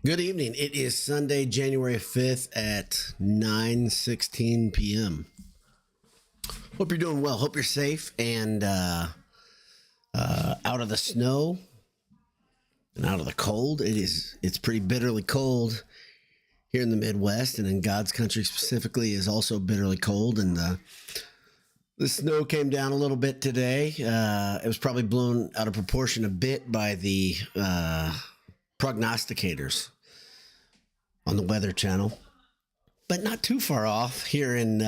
Good evening. It is Sunday, January 5th at 9:16 p.m. Hope you're doing well. Hope you're safe and out of the snow and out of the cold. It's pretty bitterly cold here in the Midwest, and in God's country specifically is also bitterly cold. And the snow came down a little bit today. It was probably blown out of proportion a bit by the prognosticators on the Weather Channel, but not too far off here in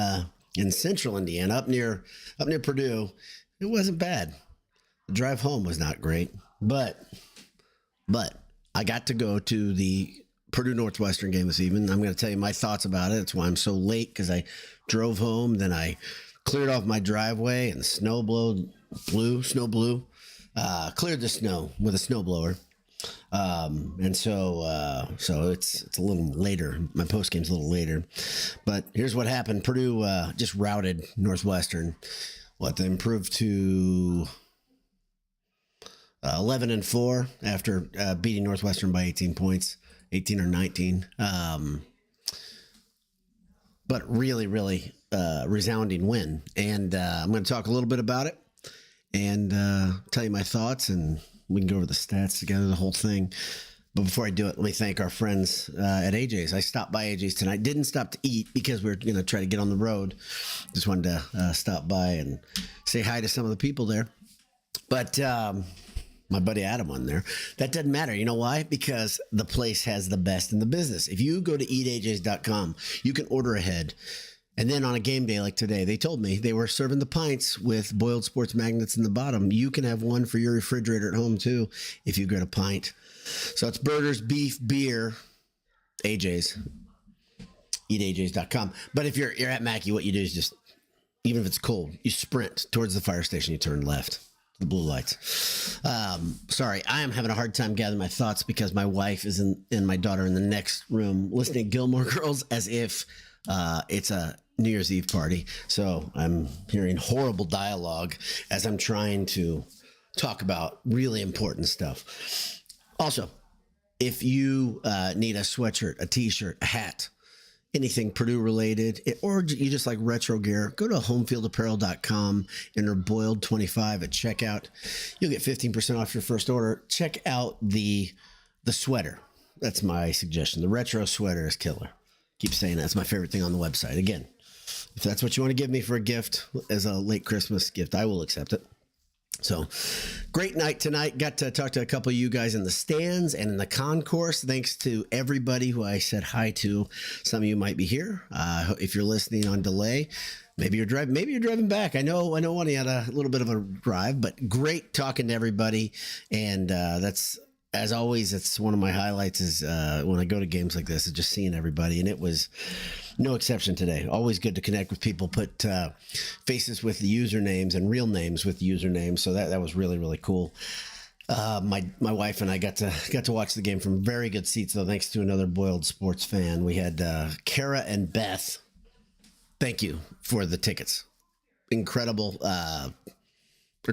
central Indiana, up near Purdue. It wasn't bad. The drive home was not great, but I got to go to the Purdue Northwestern game this evening. I'm going to tell you my thoughts about it. That's why I'm so late, because I drove home, then I cleared off my driveway, and the snow blew, cleared the snow with a snowblower. And so it's a little later. My post game's a little later, but here's what happened. Purdue, just routed Northwestern. They improved to 11-4 after, beating Northwestern by 18 points, 18 or 19. But really, resounding win. And, I'm going to talk a little bit about it and, tell you my thoughts, and we can go over the stats together, the whole thing. But before I do it, let me thank our friends at AJ's. I stopped by AJ's tonight. Didn't stop to eat because we are going to try to get on the road. Just wanted to stop by and say hi to some of the people there. But my buddy Adam won there. That doesn't matter. You know why? Because the place has the best in the business. If you go to eatajs.com, you can order ahead. And then on a game day like today, they told me they were serving the pints with boiled sports magnets in the bottom. You can have one for your refrigerator at home, too, if you get a pint. So it's burgers, beef, beer, AJ's, eatajs.com. But if you're at Mackey, what you do is just, even if it's cold, you sprint towards the fire station, you turn left. The blue lights. Sorry, I am having a hard time gathering my thoughts because my wife is and my daughter in the next room listening to Gilmore Girls as if it's a New Year's Eve party. So I'm hearing horrible dialogue as I'm trying to talk about really important stuff. Also, if you need a sweatshirt, a t-shirt, a hat, anything Purdue related, or you just like retro gear, go to homefieldapparel.com, enter boiled25 at checkout. You'll get 15% off your first order. Check out the sweater. That's my suggestion. The retro sweater is killer. Keep saying that's my favorite thing on the website. Again, if that's what you want to give me for a gift as a late Christmas gift, I will accept it. So great night tonight. Got to talk to a couple of you guys in the stands and in the concourse. Thanks to everybody who I said hi to. Some of you might be here. If you're listening on delay, maybe you're driving back. I know one of you had a little bit of a drive, but great talking to everybody. And that's, as always, it's one of my highlights is when I go to games like this, is just seeing everybody. And it was no exception today. Always good to connect with people, put faces with the usernames and real names with the usernames. So that was really, really cool. My wife and I got to watch the game from very good seats, though, thanks to another Boiled Sports fan. We had Kara and Beth. Thank you for the tickets. Incredible.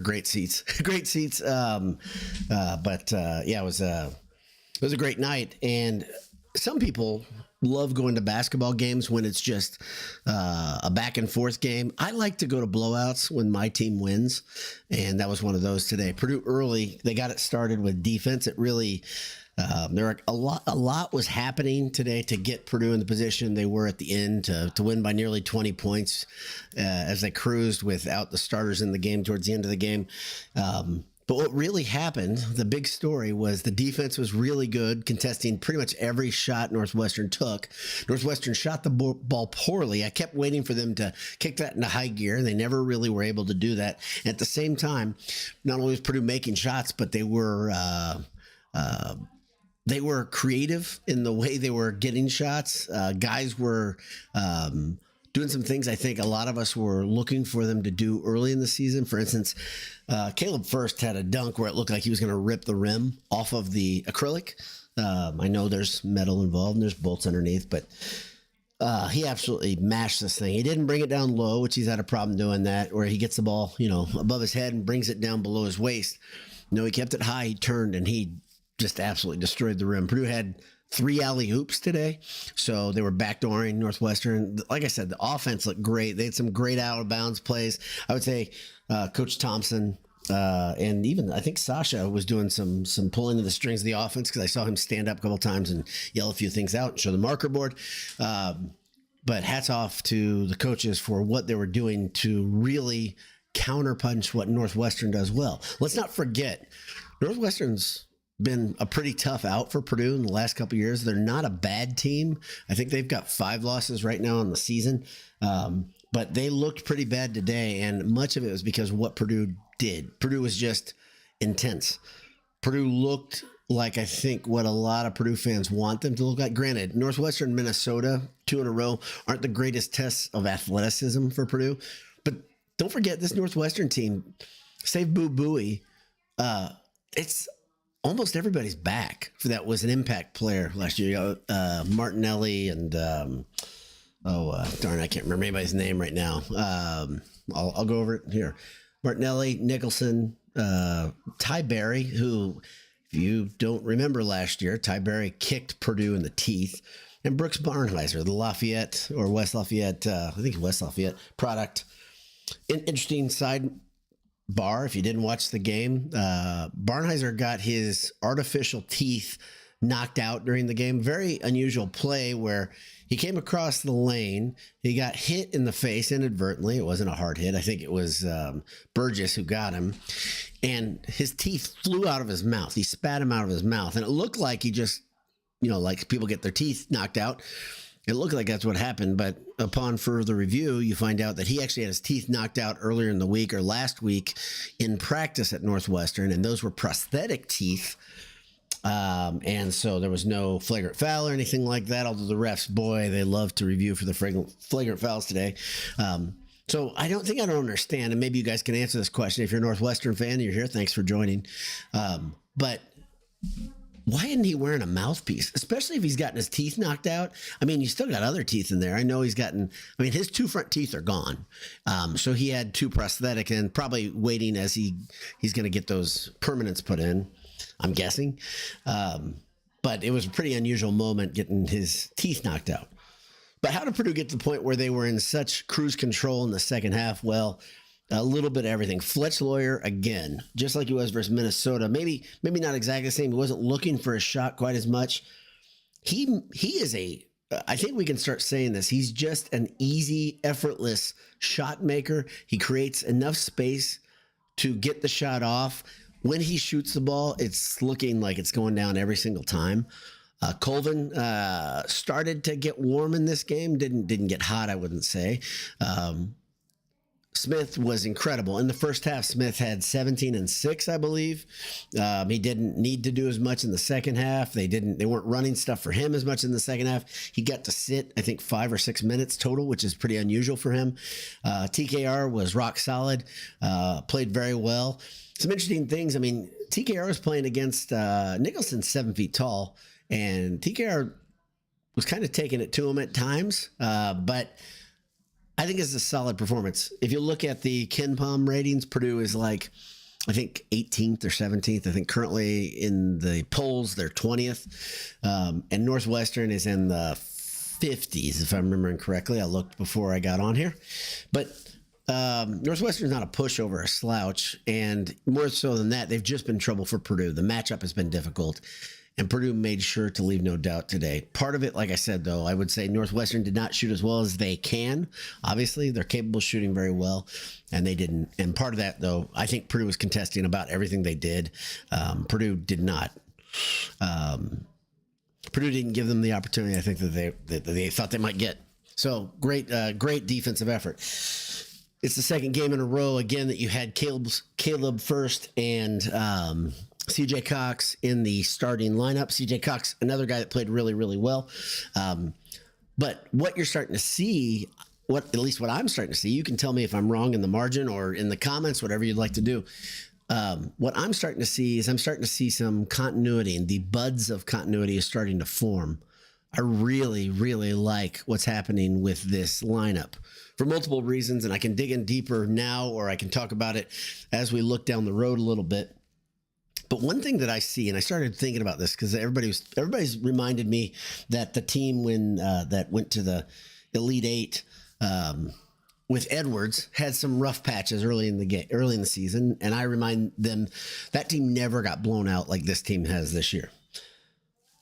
Great seats. Great seats. But yeah, it was a great night. And some people love going to basketball games when it's just a back and forth game. I like to go to blowouts when my team wins, and that was one of those today. Purdue early, they got it started with defense. It really there were a lot was happening today to get Purdue in the position they were at the end to win by nearly 20 points as they cruised without the starters in the game towards the end of the game. But what really happened, the big story, was the defense was really good, contesting pretty much every shot Northwestern took. Northwestern shot the ball poorly. I kept waiting for them to kick that into high gear, and they never really were able to do that. And at the same time, not only was Purdue making shots, but they were creative in the way they were getting shots. Guys were doing some things I think a lot of us were looking for them to do early in the season. For instance, Caleb First had a dunk where it looked like he was going to rip the rim off of the acrylic. I know there's metal involved and there's bolts underneath, but he absolutely mashed this thing. He didn't bring it down low, which he's had a problem doing that, where he gets the ball, above his head and brings it down below his waist. No, he kept it high, he turned, and he just absolutely destroyed the rim. Purdue had 3 alley-oops today. So they were backdooring Northwestern. Like I said, the offense looked great. They had some great out-of-bounds plays. I would say Coach Thompson and even I think Sasha was doing some pulling of the strings of the offense, because I saw him stand up a couple times and yell a few things out and show the marker board. But hats off to the coaches for what they were doing to really counterpunch what Northwestern does well. Let's not forget, Northwestern's been a pretty tough out for Purdue in the last couple of years. They're not a bad team. I think they've got 5 losses right now in the season. But they looked pretty bad today, and much of it was because of what Purdue did. Purdue was just intense. Purdue looked like, I think, what a lot of Purdue fans want them to look like. Granted, Northwestern, Minnesota, 2 in a row, aren't the greatest tests of athleticism for Purdue. But don't forget, this Northwestern team, save Boo Buie, it's almost everybody's back. For that was an impact player last year. Martinelli and darn, I can't remember anybody's name right now. I'll go over it here. Martinelli, Nicholson, Ty Berry, who, if you don't remember last year, Ty Berry kicked Purdue in the teeth, and Brooks Barnheiser, the Lafayette or West Lafayette, I think West Lafayette product. Interesting side bar, if you didn't watch the game, Barnheiser got his artificial teeth knocked out during the game. Very unusual play where he came across the lane. He got hit in the face inadvertently. It wasn't a hard hit. I think it was Burgess who got him. And his teeth flew out of his mouth. He spat him out of his mouth. And it looked like he just, like people get their teeth knocked out. It looked like that's what happened, but upon further review, you find out that he actually had his teeth knocked out earlier in the week or last week in practice at Northwestern, and those were prosthetic teeth. And so there was no flagrant foul or anything like that, although the refs, boy, they love to review for the flagrant fouls today. So I don't understand, and maybe you guys can answer this question. If you're a Northwestern fan and you're here, thanks for joining. But why isn't he wearing a mouthpiece, especially if he's gotten his teeth knocked out? I mean, you still got other teeth in there. I know his 2 front teeth are gone. So he had 2 prosthetic and probably waiting as he's going to get those permanents put in, I'm guessing. But it was a pretty unusual moment getting his teeth knocked out. But how did Purdue get to the point where they were in such cruise control in the second half? Well, a little bit of everything. Fletch Lawyer, again, just like he was versus Minnesota. Maybe not exactly the same. He wasn't looking for a shot quite as much. He is I think we can start saying this. He's just an easy, effortless shot maker. He creates enough space to get the shot off. When he shoots the ball, it's looking like it's going down every single time. Colvin started to get warm in this game. Didn't get hot, I wouldn't say. Smith was incredible. In the first half, Smith had 17 and 6, I believe. He didn't need to do as much in the second half. They weren't running stuff for him as much in the second half. He got to sit, I think, 5 or 6 minutes total, which is pretty unusual for him. TKR was rock solid, played very well. Some interesting things. I mean, TKR was playing against Nicholson, 7 feet tall, and TKR was kind of taking it to him at times, but I think it's a solid performance. If you look at the KenPom ratings, Purdue is like, I think 18th or 17th. I think currently in the polls, they're 20th. And Northwestern is in the 50s, if I'm remembering correctly. I looked before I got on here. But Northwestern's not a pushover, a slouch. And more so than that, they've just been trouble for Purdue. The matchup has been difficult. And Purdue made sure to leave no doubt today. Part of it, like I said, though, I would say Northwestern did not shoot as well as they can. Obviously, they're capable of shooting very well, and they didn't. And part of that, though, I think Purdue was contesting about everything they did. Purdue did not. Purdue didn't give them the opportunity, I think, that they thought they might get. So great defensive effort. It's the second game in a row, again, that you had Caleb first and CJ Cox in the starting lineup. CJ Cox, another guy that played really, really well. But what you're starting to see, at least what I'm starting to see, you can tell me if I'm wrong in the margin or in the comments, whatever you'd like to do. What I'm starting to see is some continuity, and the buds of continuity is starting to form. I really, really like what's happening with this lineup for multiple reasons, and I can dig in deeper now, or I can talk about it as we look down the road a little bit. But one thing that I see, and I started thinking about this because everybody's reminded me that the team that went to the Elite Eight with Edwards had some rough patches early in the season, and I remind them that team never got blown out like this team has this year.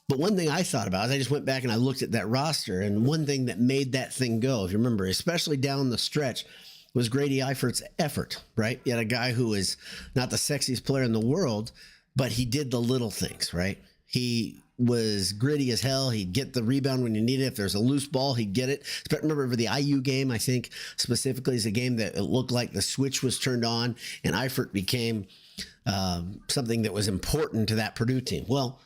But one thing I thought about is I just went back and I looked at that roster, and one thing that made that thing go, if you remember, especially down the stretch, was Grady Eifert's effort, right? You had a guy who is not the sexiest player in the world, but he did the little things, right? He was gritty as hell. He'd get the rebound when you need it. If there's a loose ball, he'd get it. Remember the IU game, I think, specifically, is a game that it looked like the switch was turned on, and Eifert became something that was important to that Purdue team. Well,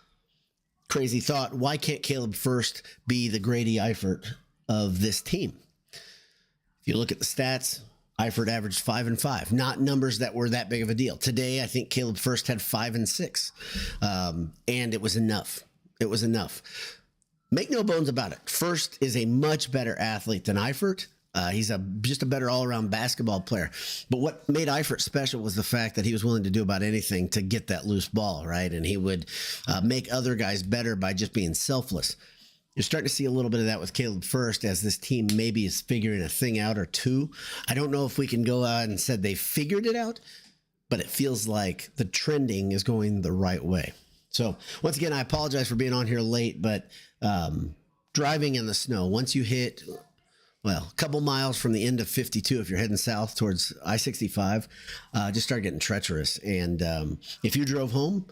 crazy thought, why can't Caleb First be the Grady Eifert of this team? If you look at the stats, Eifert averaged 5 and 5, not numbers that were that big of a deal. Today, I think Caleb First had 5 and 6, and it was enough. It was enough. Make no bones about it. First is a much better athlete than Eifert. He's just a better all-around basketball player. But what made Eifert special was the fact that he was willing to do about anything to get that loose ball, right? And he would make other guys better by just being selfless. You're starting to see a little bit of that with Caleb First as this team maybe is figuring a thing out or two. I don't know if we can go out and say they figured it out, but it feels like the trending is going the right way. So once again, I apologize for being on here late, but driving in the snow, once you hit, well, a couple miles from the end of 52, if you're heading south towards I-65, just start getting treacherous. And if you drove home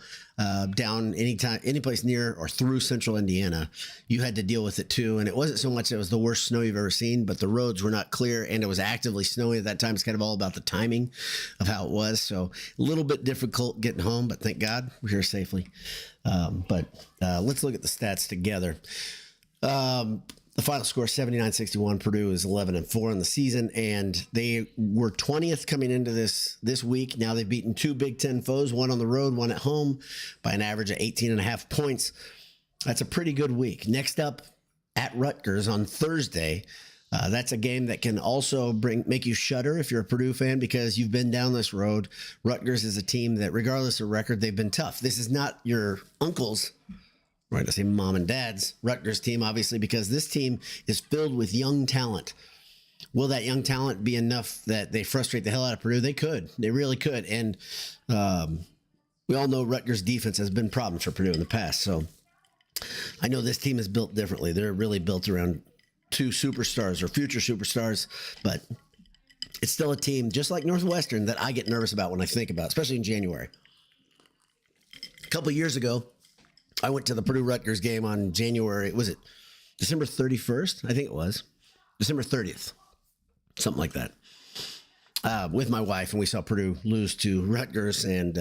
down any place near or through central Indiana, you had to deal with it too. And it wasn't so much that it was the worst snow you've ever seen, but the roads were not clear and it was actively snowing at that time. It's kind of all about the timing of how it was. So a little bit difficult getting home, but thank God we're here safely. But let's look at the stats together. The final score, 79-61. Purdue is 11-4 in the season, and they were 20th coming into this week. Now they've beaten 2 Big Ten foes, one on the road, one at home, by an average of 18.5 points. That's a pretty good week. Next up, at Rutgers on Thursday. That's a game that can also make you shudder if you're a Purdue fan because you've been down this road. Rutgers is a team that, regardless of record, they've been tough. This is not your uncle's, right, I say mom and dad's Rutgers team, obviously, because this team is filled with young talent. Will that young talent be enough that they frustrate the hell out of Purdue? They could. They really could. And we all know Rutgers' defense has been problems for Purdue in the past. So I know this team is built differently. They're really built around 2 superstars or future superstars, but it's still a team, just like Northwestern, that I get nervous about when I think about, especially in January. A couple years ago, I went to the Purdue-Rutgers game on January, was it December 31st? I think it was. December 30th, something like that, with my wife, and we saw Purdue lose to Rutgers, and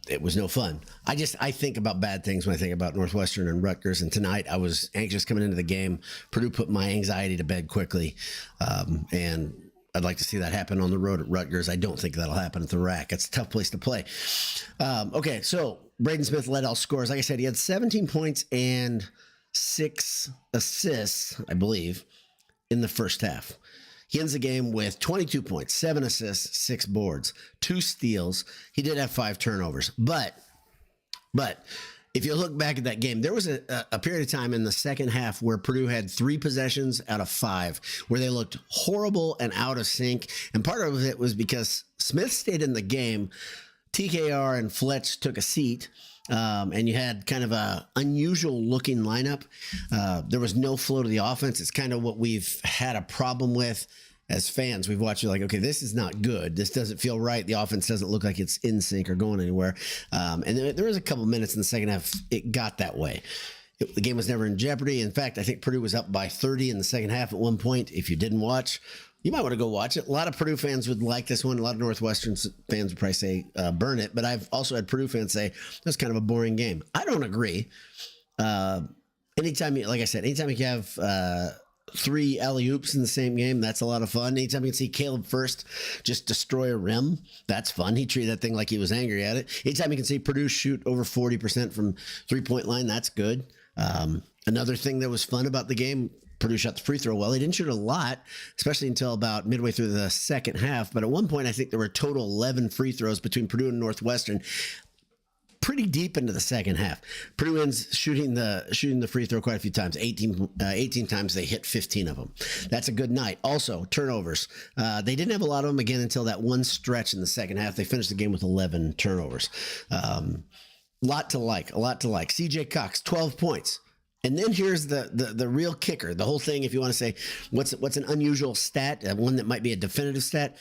it was no fun. I think about bad things when I think about Northwestern and Rutgers, and tonight I was anxious coming into the game. Purdue put my anxiety to bed quickly, and I'd like to see that happen on the road at Rutgers. I don't think that'll happen at the RAC. It's a tough place to play. Okay, so Braden Smith led all scorers. Like I said, he had 17 points and 6 assists, I believe, in the first half. He ends the game with 22 points, 7 assists, 6 boards, 2 steals. He did have 5 turnovers. But if you look back at that game, there was a period of time in the second half where Purdue had 3 possessions out of 5 where they looked horrible and out of sync. And part of it was because Smith stayed in the game. TKR and Fletch took a seat, and you had kind of a unusual looking lineup. There was no flow to the offense. It's kind of what we've had a problem with as fans. We've watched it like, okay, this is not good. This doesn't feel right. The offense doesn't look like it's in sync or going anywhere. And there was a couple minutes in the second half it got that way. The game was never in jeopardy. In fact, I think Purdue was up by 30 in the second half at one point. If you didn't watch, you might want to go watch it. A lot of Purdue fans would like this one. A lot of Northwestern fans would probably say burn it. But I've also had Purdue fans say that's kind of a boring game. I don't agree. Anytime you have 3 alley-oops in the same game, that's a lot of fun. Anytime you can see Caleb First just destroy a rim, that's fun. He treated that thing like he was angry at it. Anytime you can see Purdue shoot over 40% from three-point line, that's good. Another thing that was fun about the game, Purdue shot the free throw well. They didn't shoot a lot, especially until about midway through the second half. But at one point, I think there were a total 11 free throws between Purdue and Northwestern. pretty deep into the second half. Purdue ends shooting the free throw quite a few times. 18 times. They hit 15 of them. That's a good night. Also, turnovers. They didn't have a lot of them again until that one stretch in the second half. They finished the game with 11 turnovers. A lot to like. CJ Cox, 12 points. And then here's the real kicker. The whole thing, if you want to say what's an unusual stat, one that might be a definitive stat,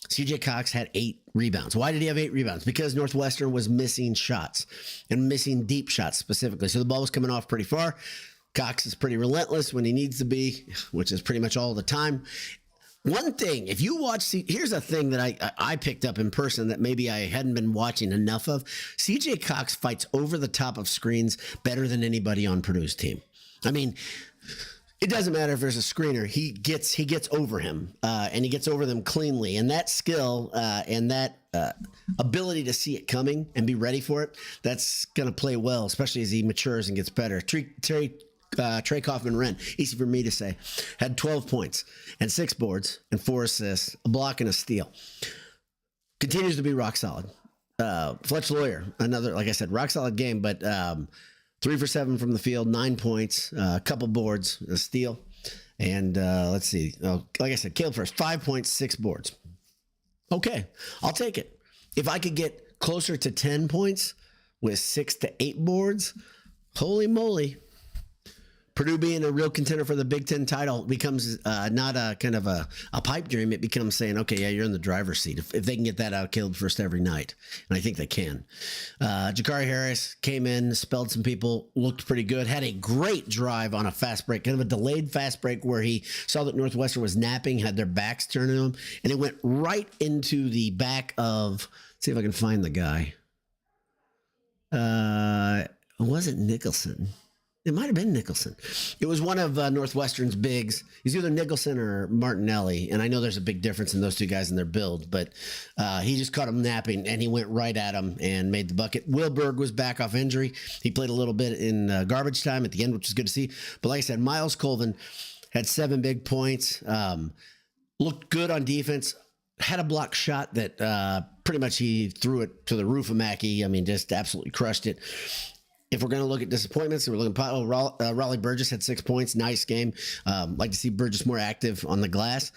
CJ Cox had 8 rebounds. Why did he have 8 rebounds? Because Northwestern was missing shots and missing deep shots specifically. So the ball was coming off pretty far. Cox is pretty relentless when he needs to be, which is pretty much all the time. One thing, if you watch, here's a thing that I picked up in person that maybe I hadn't been watching enough of. CJ Cox fights over the top of screens better than anybody on Purdue's team. I mean, it doesn't matter if there's a screener. He gets over him, and he gets over them cleanly. And that skill and that ability to see it coming and be ready for it, that's going to play well, especially as he matures and gets better. Trey Kaufman-Renn, easy for me to say, had 12 points and 6 boards and 4 assists, a block and a steal. Continues to be rock solid. Fletch Lawyer, another, like I said, rock solid game, but 3 for 7 from the field, 9 points, a couple boards, a steal. And let's see. Like I said, Caleb first, 5 points, 6 boards. Okay, I'll take it. If I could get closer to 10 points with 6 to 8 boards, holy moly. Purdue being a real contender for the Big Ten title becomes not a kind of a pipe dream. It becomes saying, okay, yeah, you're in the driver's seat. If they can get that out of Caleb first every night, and I think they can. Jakari Harris came in, spelled some people, looked pretty good, had a great drive on a fast break, kind of a delayed fast break where he saw that Northwestern was napping, had their backs turned to him, and it went right into the back of, let's see if I can find the guy. It wasn't Nicholson. It might have been Nicholson. It was one of Northwestern's bigs. He's either Nicholson or Martinelli, and I know there's a big difference in those two guys in their build, but he just caught him napping, and he went right at him and made the bucket. Wilberg was back off injury. He played a little bit in garbage time at the end, which is good to see. But like I said, Miles Colvin had 7 big points, looked good on defense, had a block shot that pretty much he threw it to the roof of Mackey. I mean, just absolutely crushed it. If we're going to look at disappointments, we're looking at Raleigh Burgess had 6 points. Nice game. Like to see Burgess more active on the glass.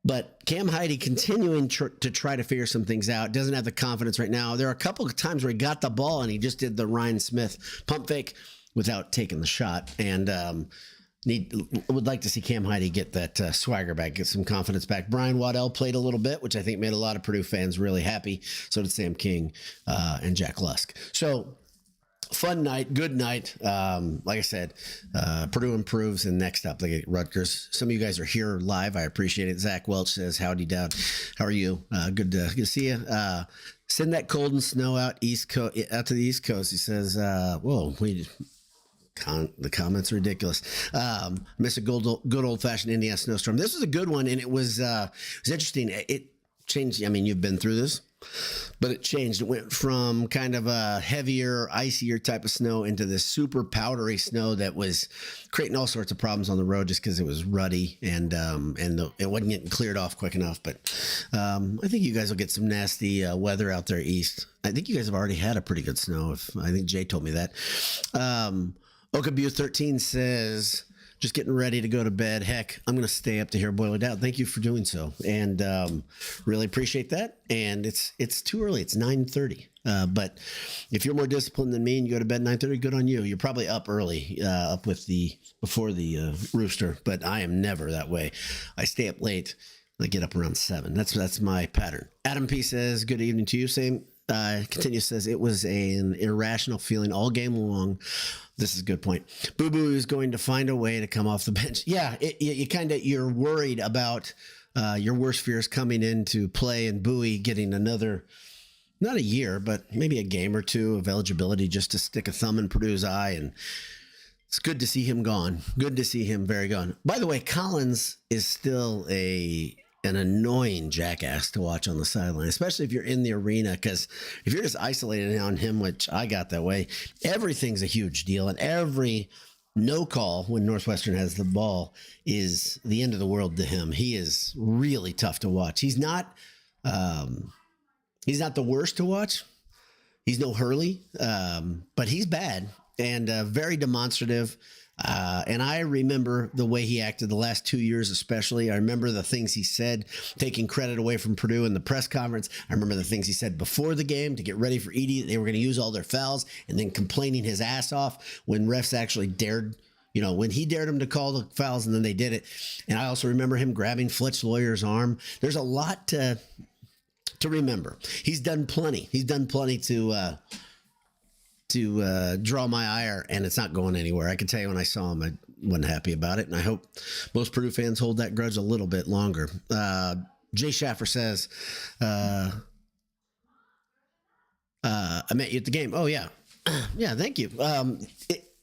But Cam Heide continuing to try to figure some things out. Doesn't have the confidence right now. There are a couple of times where he got the ball and he just did the Ryan Smith pump fake without taking the shot. And would like to see Cam Heide get that swagger back, get some confidence back. Brian Waddell played a little bit, which I think made a lot of Purdue fans really happy. So did Sam King and Jack Lusk. So fun night, good night. Like I said, Purdue improves, and next up they get Rutgers. Some of you guys are here live. I appreciate it. Zach Welch says, "Howdy, Dad. How are you? Good to see you. Send that cold and snow out to the East Coast." He says, "Whoa, the comments are ridiculous. Miss a good old fashioned Indiana snowstorm." This was a good one, and it was interesting. It changed. I mean, you've been through this. But it changed. It went from kind of a heavier, icier type of snow into this super powdery snow that was creating all sorts of problems on the road just because it was ruddy and it wasn't getting cleared off quick enough. But I think you guys will get some nasty weather out there east. I think you guys have already had a pretty good snow. I think Jay told me that. Okabu 13 says, "Just getting ready to go to bed. Heck, I'm going to stay up to hear Boil It Out." Thank you for doing so. And really appreciate that. And it's too early. It's 9:30. But if you're more disciplined than me and you go to bed 9:30, good on you. You're probably up early, up with before the rooster. But I am never that way. I stay up late. I get up around 7. That's my pattern. Adam P says, "Good evening to you." Same. Continues, says, "It was an irrational feeling all game long." This is a good point. Boo Boo is going to find a way to come off the bench. Yeah, you're worried about your worst fears coming into play and Bowie getting another, not a year, but maybe a game or two of eligibility just to stick a thumb in Purdue's eye. And it's good to see him gone. Good to see him very gone. By the way, Collins is still an annoying jackass to watch on the sideline, especially if you're in the arena, because if you're just isolated on him, which I got that way, everything's a huge deal, and every no call when Northwestern has the ball is the end of the world to him. He is really tough to watch. He's not the worst to watch. He's no Hurley, but he's bad and very demonstrative. And I remember the way he acted the last 2 years, especially. I remember the things he said, taking credit away from Purdue in the press conference. I remember the things he said before the game to get ready for Edie. They were going to use all their fouls, and then complaining his ass off when refs actually dared, when he dared them to call the fouls, and then they did it. And I also remember him grabbing Fletch Lawyer's arm. There's a lot to remember. He's done plenty. He's done plenty to draw my ire, and it's not going anywhere. I can tell you when I saw him, I wasn't happy about it, and I hope most Purdue fans hold that grudge a little bit longer. Jay Schaffer says, I met you at the game. Oh, yeah. Yeah, thank you.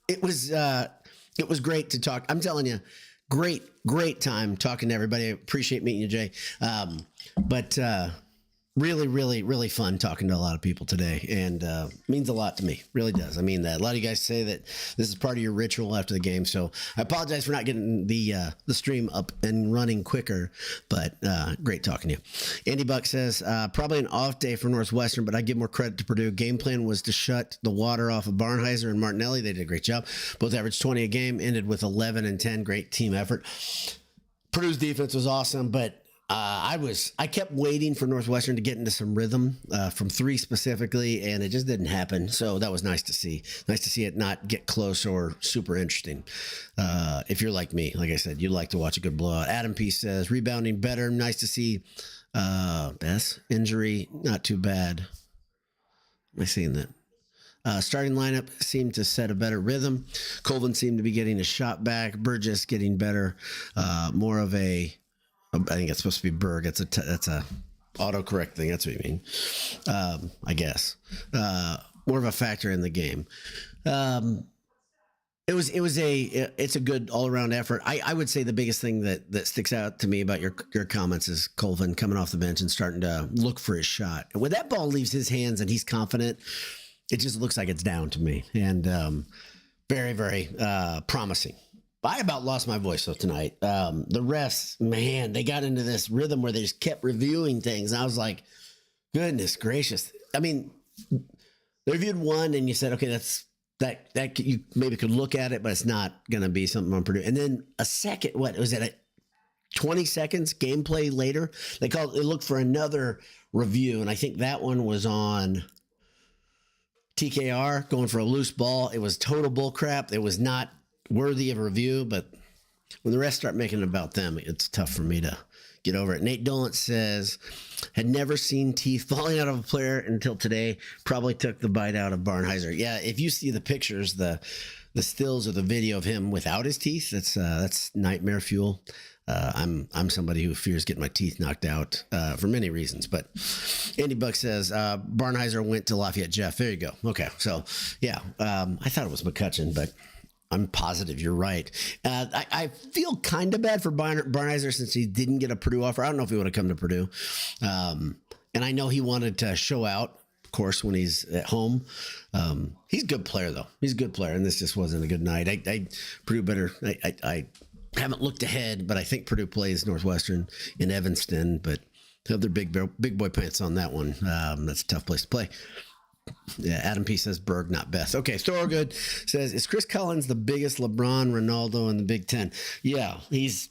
It was great to talk. I'm telling you, great time talking to everybody. I appreciate meeting you, Jay. But really, really, really fun talking to a lot of people today, and means a lot to me. Really does. I mean that. A lot of you guys say that this is part of your ritual after the game, so I apologize for not getting the stream up and running quicker, but great talking to you. Andy Buck says, probably an off day for Northwestern, but I give more credit to Purdue. Game plan was to shut the water off of Barnheiser and Martinelli. They did a great job. Both averaged 20 a game, ended with 11 and 10. Great team effort. Purdue's defense was awesome, but I kept waiting for Northwestern to get into some rhythm from three specifically, and it just didn't happen. So that was nice to see. Nice to see it not get close or super interesting. If you're like me, like I said, you like to watch a good blowout. Adam P says, rebounding better. Nice to see. Best injury, not too bad. Am I seeing that? Starting lineup seemed to set a better rhythm. Colvin seemed to be getting a shot back. Burgess getting better. More of a, I think it's supposed to be Berg. That's a autocorrect thing. That's what you mean. I guess. More of a factor in the game. It's a good all around effort. I would say the biggest thing that sticks out to me about your comments is Colvin coming off the bench and starting to look for his shot. And when that ball leaves his hands and he's confident, it just looks like it's down to me, and very, very promising. I about lost my voice though tonight. The refs, man, they got into this rhythm where they just kept reviewing things. And I was like, goodness gracious. I mean, they reviewed one and you said, okay, that you maybe could look at it, but it's not going to be something on Purdue. And then a second, what was it? 20 seconds gameplay later, they looked for another review. And I think that one was on TKR going for a loose ball. It was total bull crap. It was not worthy of a review, but when the rest start making it about them, it's tough for me to get over it. Nate Dolan says, had never seen teeth falling out of a player until today. Probably took the bite out of Barnheiser. Yeah, if you see the pictures, the stills or the video of him without his teeth, that's nightmare fuel. I'm somebody who fears getting my teeth knocked out for many reasons. But Andy Buck says Barnheiser went to Lafayette Jeff. There you go. Okay, so yeah, I thought it was McCutcheon, but I'm positive you're right. I feel kind of bad for Barnheiser since he didn't get a Purdue offer. I don't know if he would have come to Purdue. And I know he wanted to show out, of course, when he's at home. He's a good player, though. He's a good player, and this just wasn't a good night. Purdue better. I haven't looked ahead, but I think Purdue plays Northwestern in Evanston, but have their big boy pants on that one. That's a tough place to play. Yeah, Adam P says Berg, not Beth. Okay, Thorogood says, is Chris Collins the biggest LeBron, Ronaldo in the Big Ten? Yeah, he's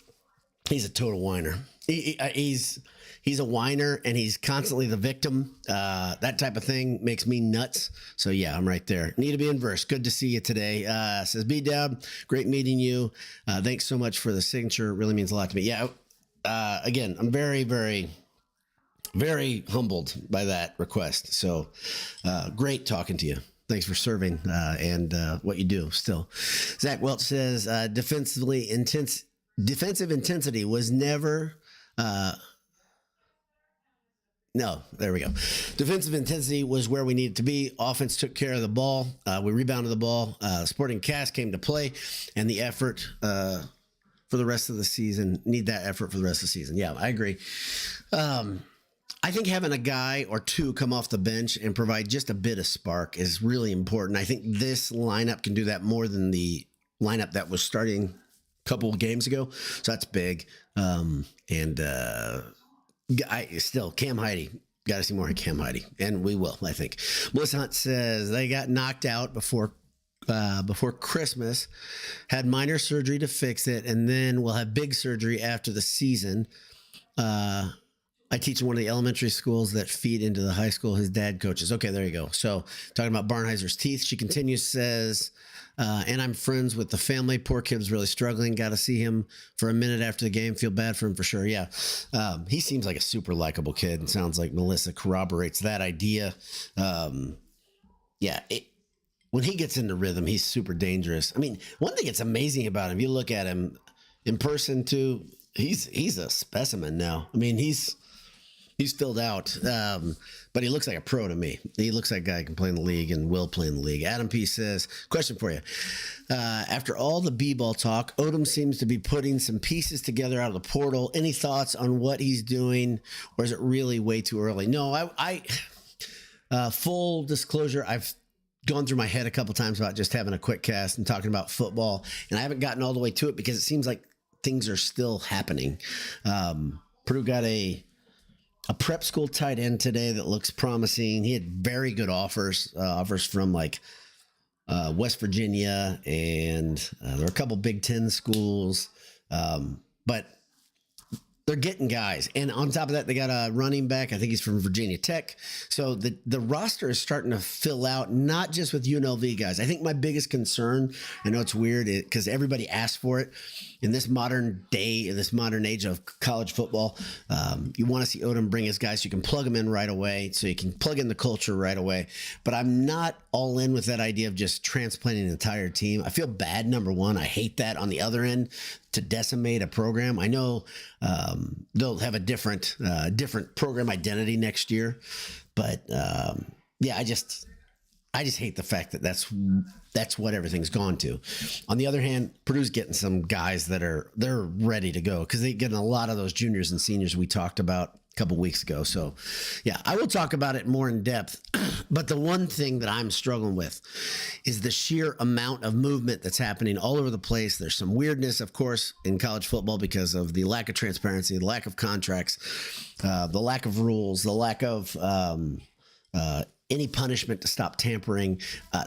a total whiner. He's a whiner, and he's constantly the victim. That type of thing makes me nuts. So yeah, I'm right there. Need to be inverse. Good to see you today. Says B-Dub, great meeting you. Thanks so much for the signature. It really means a lot to me. Yeah, again, I'm very, very, very humbled by that request. So great talking to you. Thanks for serving and what you do still. Zach Welch says defensive intensity was never no, there we go. Defensive intensity was where we needed to be. Offense took care of the ball. We rebounded the ball. Sporting cast came to play, and the effort for the rest of the season, need that effort for the rest of the season. Yeah, I agree. I think having a guy or two come off the bench and provide just a bit of spark is really important. I think this lineup can do that more than the lineup that was starting a couple of games ago. So that's big. Cam Heide, got to see more of Cam Heidi, and we will, I think. Melissa Hunt says they got knocked out before Christmas, had minor surgery to fix it, and then we'll have big surgery after the season. I teach in one of the elementary schools that feed into the high school. His dad coaches. Okay, there you go. So talking about Barnheiser's teeth, she continues, says, and I'm friends with the family. Poor kid was really struggling. Got to see him for a minute after the game. Feel bad for him for sure. Yeah. He seems like a super likable kid, and sounds like Melissa corroborates that idea. When he gets into rhythm, he's super dangerous. I mean, one thing that's amazing about him, you look at him in person too, he's a specimen now. I mean, he's filled out, but he looks like a pro to me. He looks like a guy who can play in the league and will play in the league. Adam P says, question for you. After all the B-ball talk, Odom seems to be putting some pieces together out of the portal. Any thoughts on what he's doing, or is it really way too early? No, I full disclosure, I've gone through my head a couple times about just having a quick cast and talking about football, and I haven't gotten all the way to it because it seems like things are still happening. Purdue got a prep school tight end today that looks promising. He had very good offers from like West Virginia, and there were a couple Big Ten schools, but they're getting guys. And on top of that, they got a running back. I think he's from Virginia Tech. So the roster is starting to fill out, not just with UNLV guys. I think my biggest concern, I know it's weird because everybody asks for it in this modern day, in this modern age of college football. You want to see Odom bring his guys so you can plug them in right away, so you can plug in the culture right away. But I'm not all in with that idea of just transplanting an entire team. I feel bad, number one. I hate that on the other end, to decimate a program. I know they'll have a different program identity next year, but I just hate the fact that that's what everything's gone to. On the other hand, Purdue's getting some guys that they're ready to go because they're getting a lot of those juniors and seniors we talked about a couple weeks ago. So yeah, I will talk about it more in depth. But the one thing that I'm struggling with is the sheer amount of movement that's happening all over the place. There's some weirdness, of course, in college football because of the lack of transparency, the lack of contracts, the lack of rules, the lack of any punishment to stop tampering.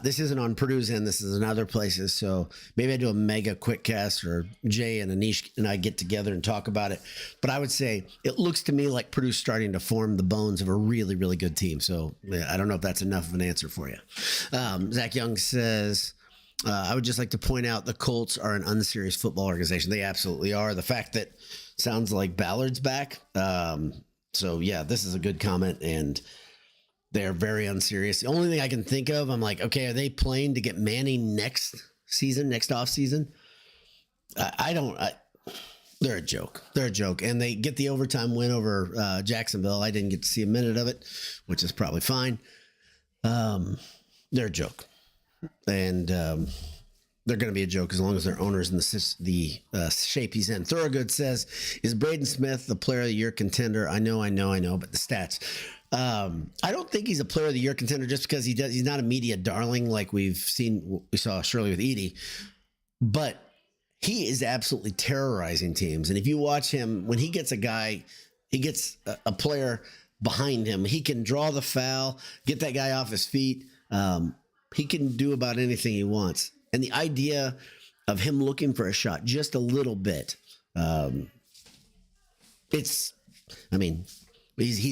This isn't on Purdue's end. This is in other places. So maybe I do a mega quick cast, or Jay and Anish and I get together and talk about it. But I would say it looks to me like Purdue's starting to form the bones of a really, really good team. So I don't know if that's enough of an answer for you. Zach Young says, I would just like to point out the Colts are an unserious football organization. They absolutely are. The fact that sounds like Ballard's back. So yeah, this is a good comment, and they're very unserious. The only thing I can think of, I'm like, okay, are they playing to get Manning next off season? They're a joke. They're a joke. And they get the overtime win over Jacksonville. I didn't get to see a minute of it, which is probably fine. They're a joke. And they're going to be a joke as long as their owner's in the shape he's in. Thorogood says, is Braden Smith the player of the year contender? I know, but the stats. I don't think he's a player of the year contender just because he's not a media darling like we saw Shirley with Edie, but he is absolutely terrorizing teams. And if you watch him, when he gets a player behind him, he can draw the foul, get that guy off his feet. He can do about anything he wants. And the idea of him looking for a shot just a little bit, he's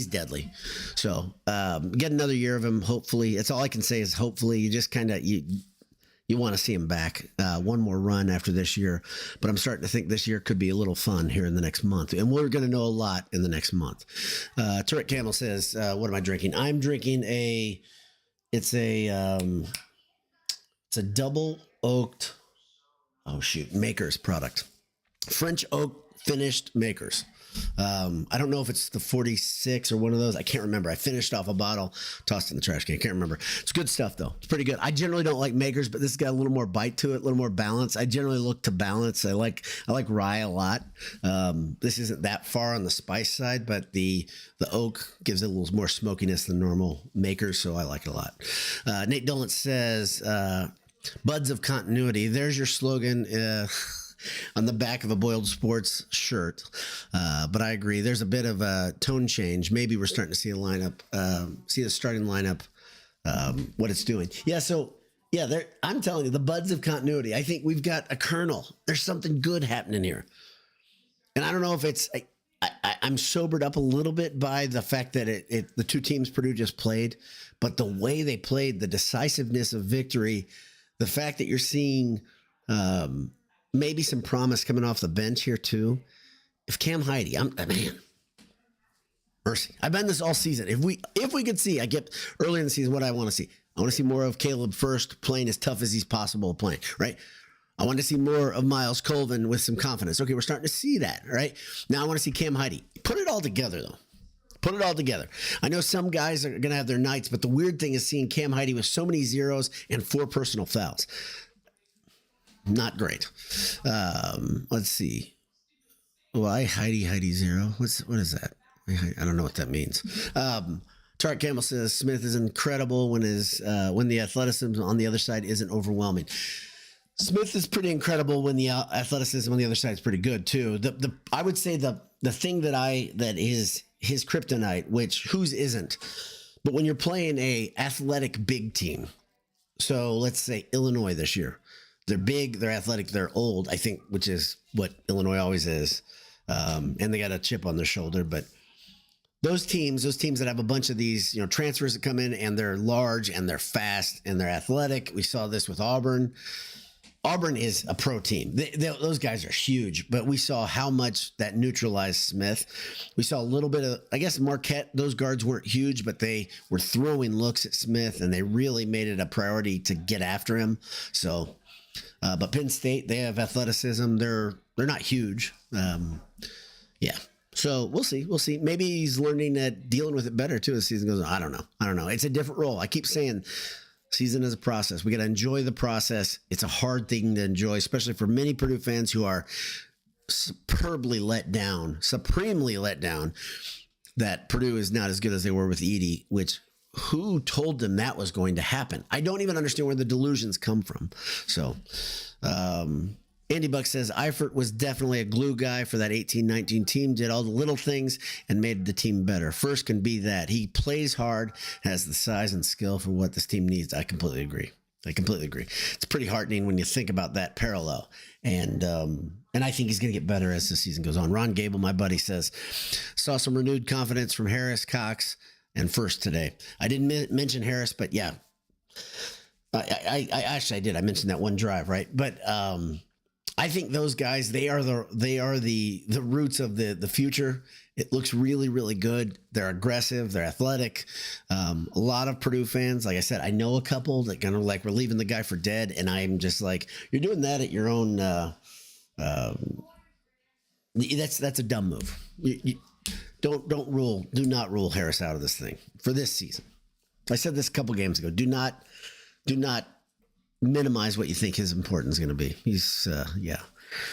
deadly. So get another year of him. Hopefully, that's all I can say is hopefully. You just kind of you want to see him back. One more run after this year, but I'm starting to think this year could be a little fun here in the next month, and we're going to know a lot in the next month. Turret Camel says, "What am I drinking? I'm drinking it's a double oaked. Oh shoot, Makers product, French oak finished Makers." I don't know if it's the 46 or one of those. I can't remember. I finished off a bottle, tossed it in the trash can. I can't remember. It's good stuff though. It's pretty good. I generally don't like Makers, but this has got a little more bite to it, a little more balance. I generally look to balance. I like rye a lot. This isn't that far on the spice side, but the oak gives it a little more smokiness than normal Makers, so I like it a lot. Nate Dolan says, buds of continuity. There's your slogan. on the back of a Boiled Sports shirt. But I agree. There's a bit of a tone change. Maybe we're starting to see a lineup, see the starting lineup, what it's doing. Yeah. So yeah, I'm telling you, the buds of continuity. I think we've got a kernel. There's something good happening here. And I don't know if it's, I'm sobered up a little bit by the fact that the two teams Purdue just played, but the way they played, the decisiveness of victory, the fact that you're seeing maybe some promise coming off the bench here too. If Cam Heide, man, mercy. I've been this all season. If we could see, I get early in the season what I want to see. I want to see more of Caleb first playing as tough as he's possible playing, right? I want to see more of Miles Colvin with some confidence. Okay, we're starting to see that, right? Now I want to see Cam Heide. Put it all together, though. Put it all together. I know some guys are going to have their nights, but the weird thing is seeing Cam Heide with so many zeros and 4 personal fouls. Not great. Let's see. Why Heide 0? What is that? I don't know what that means. Tart Campbell says Smith is incredible when the athleticism on the other side isn't overwhelming. Smith is pretty incredible when the athleticism on the other side is pretty good too. I would say the thing that is his kryptonite, which whose isn't, but when you're playing a athletic big team, so let's say Illinois this year, they're big, they're athletic, they're old, I think, which is what Illinois always is, and they got a chip on their shoulder, but those teams that have a bunch of these, transfers that come in and they're large and they're fast and they're athletic. We saw this with Auburn. Auburn is a pro team. Those guys are huge, but we saw how much that neutralized Smith. We saw a little bit of, I guess, Marquette. Those guards weren't huge, but they were throwing looks at Smith, and they really made it a priority to get after him. So, but Penn State, they have athleticism. They're not huge. Yeah. So we'll see. We'll see. Maybe he's learning at dealing with it better too as the season goes on. I don't know. It's a different role. I keep saying season is a process. We got to enjoy the process. It's a hard thing to enjoy, especially for many Purdue fans who are supremely let down that Purdue is not as good as they were with Edey, which who told them that was going to happen? I don't even understand where the delusions come from. So, Andy Buck says Eifert was definitely a glue guy for that 18-19 team, did all the little things and made the team better. First can be that. He plays hard, has the size and skill for what this team needs. I completely agree. It's pretty heartening when you think about that parallel. And I think he's going to get better as the season goes on. Ron Gable, my buddy, says, saw some renewed confidence from Harris, Cox, and First today. I didn't mention Harris, but yeah. I actually did. I mentioned that one drive, right? But I think those guys, they are the roots of the future. It looks really, really good. They're aggressive. They're athletic. A lot of Purdue fans, like I said, I know a couple that kind of like, we're leaving the guy for dead. And I'm just like, you're doing that at your own. That's a dumb move. You do not rule Harris out of this thing for this season. I said this a couple games ago. Do not minimize what you think his importance is going to be. He's,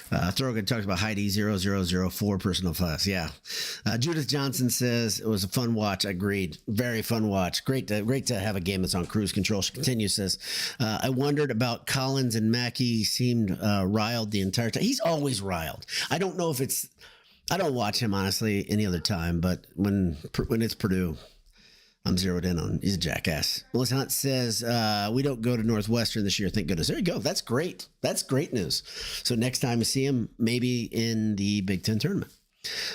Thorogood talks about Heide 0004 personal fouls. Yeah. Judith Johnson says it was a fun watch. Agreed. Very fun watch. Great to have a game that's on cruise control. She continues, says, I wondered about Collins and Mackey. He seemed riled the entire time. He's always riled. I don't know if I don't watch him, honestly, any other time, but when it's Purdue, I'm zeroed in on. He's a jackass. Melissa Hunt says, we don't go to Northwestern this year. Thank goodness. There you go. That's great. That's great news. So next time you see him, maybe in the Big Ten tournament.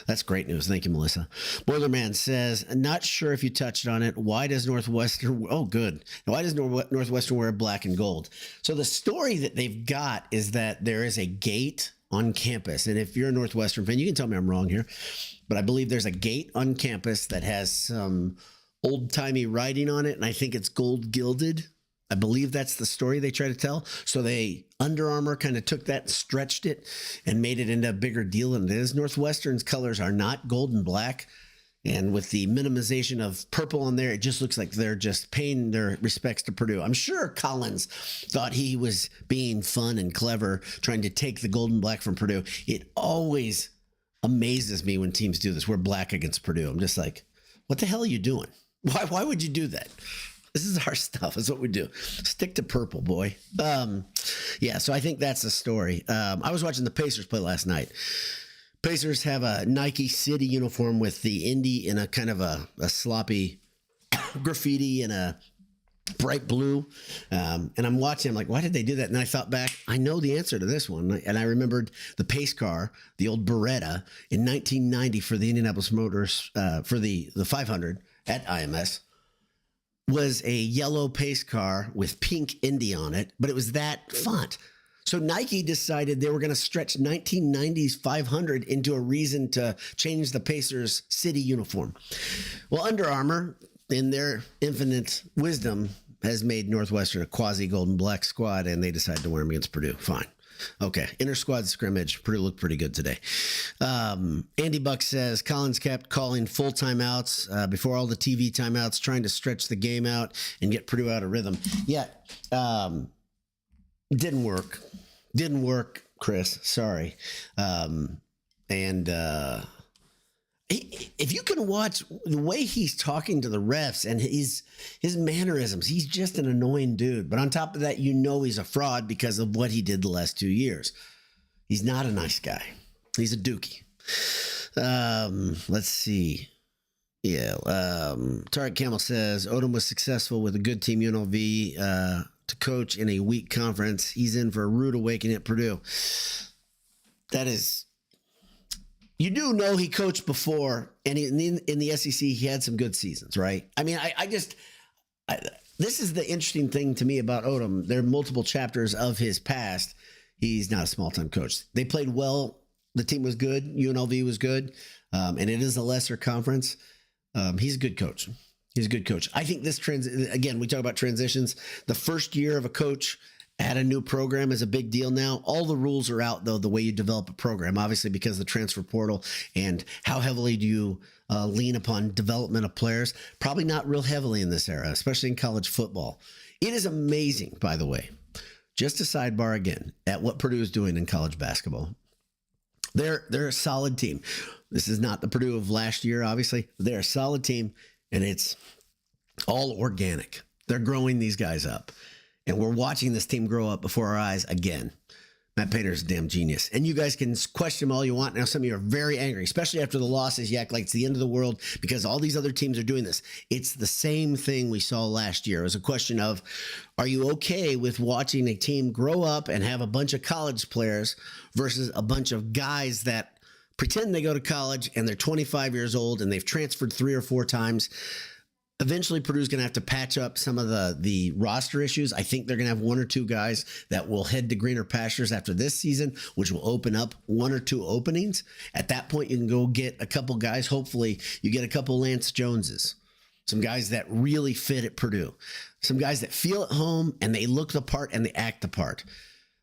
That's great news. Thank you, Melissa. Boilerman says, not sure if you touched on it. Why does Northwestern, why does Northwestern wear black and gold? So the story that they've got is that there is a gate on campus. And if you're a Northwestern fan, you can tell me I'm wrong here, but I believe there's a gate on campus that has some old-timey writing on it, and I think it's gold gilded. I believe that's the story they try to tell. So Under Armour kind of took that and stretched it and made it into a bigger deal than it is. Northwestern's colors are not gold and black, and with the minimization of purple on there, it just looks like they're just paying their respects to Purdue. I'm sure Collins thought he was being fun and clever, trying to take the gold and black from Purdue. It always amazes me when teams do this. We're black against Purdue. I'm just like, what the hell are you doing? Why would you do that? This is our stuff. That's what we do. Stick to purple, boy. Yeah, so I think that's the story. I was watching the Pacers play last night. Pacers have a Nike City uniform with the Indy in a kind of a sloppy graffiti and a bright blue. And I'm watching, I'm like, why did they do that? And I thought back, I know the answer to this one. And I remembered the pace car, the old Beretta in 1990 for the Indianapolis Motors, for the 500 at IMS, was a yellow pace car with pink Indy on it, but it was that font. So Nike decided they were going to stretch 1990's 500 into a reason to change the Pacers city uniform. Well, Under Armour, in their infinite wisdom, has made Northwestern a quasi-golden black squad, and they decided to wear them against Purdue. Fine. Okay. Inter-squad scrimmage. Purdue looked pretty good today. Andy Buck says, Collins kept calling full timeouts before all the TV timeouts, trying to stretch the game out and get Purdue out of rhythm. Yeah. Didn't work. Didn't work, Chris. Sorry. If you can watch the way he's talking to the refs and his mannerisms, he's just an annoying dude. But on top of that, he's a fraud because of what he did the last 2 years. He's not a nice guy. He's a dookie. Let's see. Yeah. Tarek Camel says, Odom was successful with a good team UNLV to coach in a weak conference. He's in for a rude awakening at Purdue. That is... You do know he coached before, and in the SEC, he had some good seasons, right? I mean, this is the interesting thing to me about Odom. There are multiple chapters of his past. He's not a small-time coach. They played well. The team was good. UNLV was good, and it is a lesser conference. He's a good coach. He's a good coach. I think this again, we talk about transitions. The first year of a coach at a new program is a big deal now. All the rules are out, though, the way you develop a program, obviously because of the transfer portal and how heavily do you lean upon development of players. Probably not real heavily in this era, especially in college football. It is amazing, by the way, just a sidebar again, at what Purdue is doing in college basketball. They're a solid team. This is not the Purdue of last year, obviously. They're a solid team, and it's all organic. They're growing these guys up. And we're watching this team grow up before our eyes again. Matt Painter's a damn genius. And you guys can question him all you want. Now, some of you are very angry, especially after the losses. You act like it's the end of the world because all these other teams are doing this. It's the same thing we saw last year. It was a question of, are you okay with watching a team grow up and have a bunch of college players versus a bunch of guys that pretend they go to college and they're 25 years old and they've transferred 3 or 4 times? Eventually, Purdue's going to have to patch up some of the roster issues. I think they're going to have 1 or 2 guys that will head to greener pastures after this season, which will open up 1 or 2 openings. At that point, you can go get a couple guys. Hopefully, you get a couple Lance Joneses, some guys that really fit at Purdue, some guys that feel at home and they look the part and they act the part.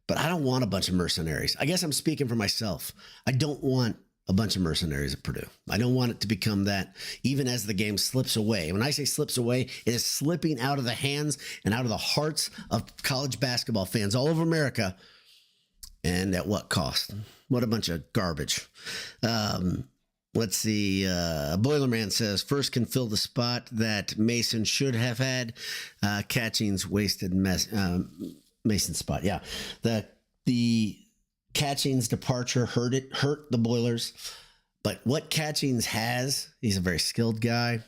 But I don't want a bunch of mercenaries. I guess I'm speaking for myself. I don't want a bunch of mercenaries at Purdue. I don't want it to become that, even as the game slips away. When I say slips away, it is slipping out of the hands and out of the hearts of college basketball fans all over America. And at what cost? What a bunch of garbage. Let's see. Boilerman says, first can fill the spot that Mason should have had. Catching's wasted Mason's spot. Yeah. The Catchings' departure hurt the Boilers, but what Catchings has, he's a very skilled guy,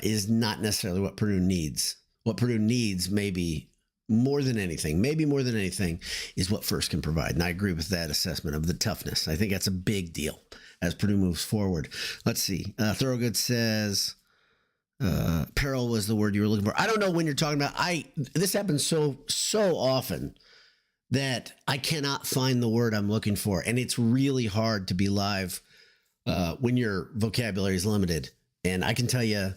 is not necessarily what Purdue needs. What Purdue needs, maybe more than anything, is what First can provide. And I agree with that assessment of the toughness. I think that's a big deal as Purdue moves forward. Let's see. Thorogood says, peril was the word you were looking for. I don't know when you're talking about. This happens so often that I cannot find the word I'm looking for. And it's really hard to be live when your vocabulary is limited. And I can tell you,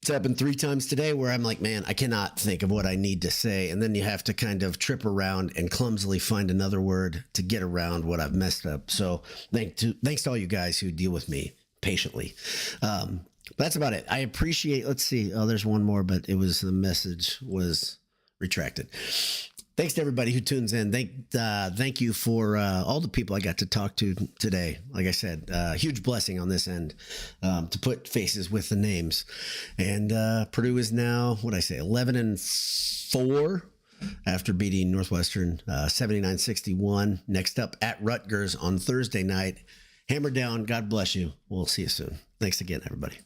it's happened 3 times today where I'm like, man, I cannot think of what I need to say. And then you have to kind of trip around and clumsily find another word to get around what I've messed up. So thanks to all you guys who deal with me patiently. But that's about it. I appreciate, let's see. Oh, there's one more, but the message was retracted. Thanks to everybody who tunes in. Thank you for all the people I got to talk to today. Like I said, huge blessing on this end to put faces with the names. And Purdue is now, 11-4 after beating Northwestern 79-61. Next up at Rutgers on Thursday night. Hammer down. God bless you. We'll see you soon. Thanks again, everybody.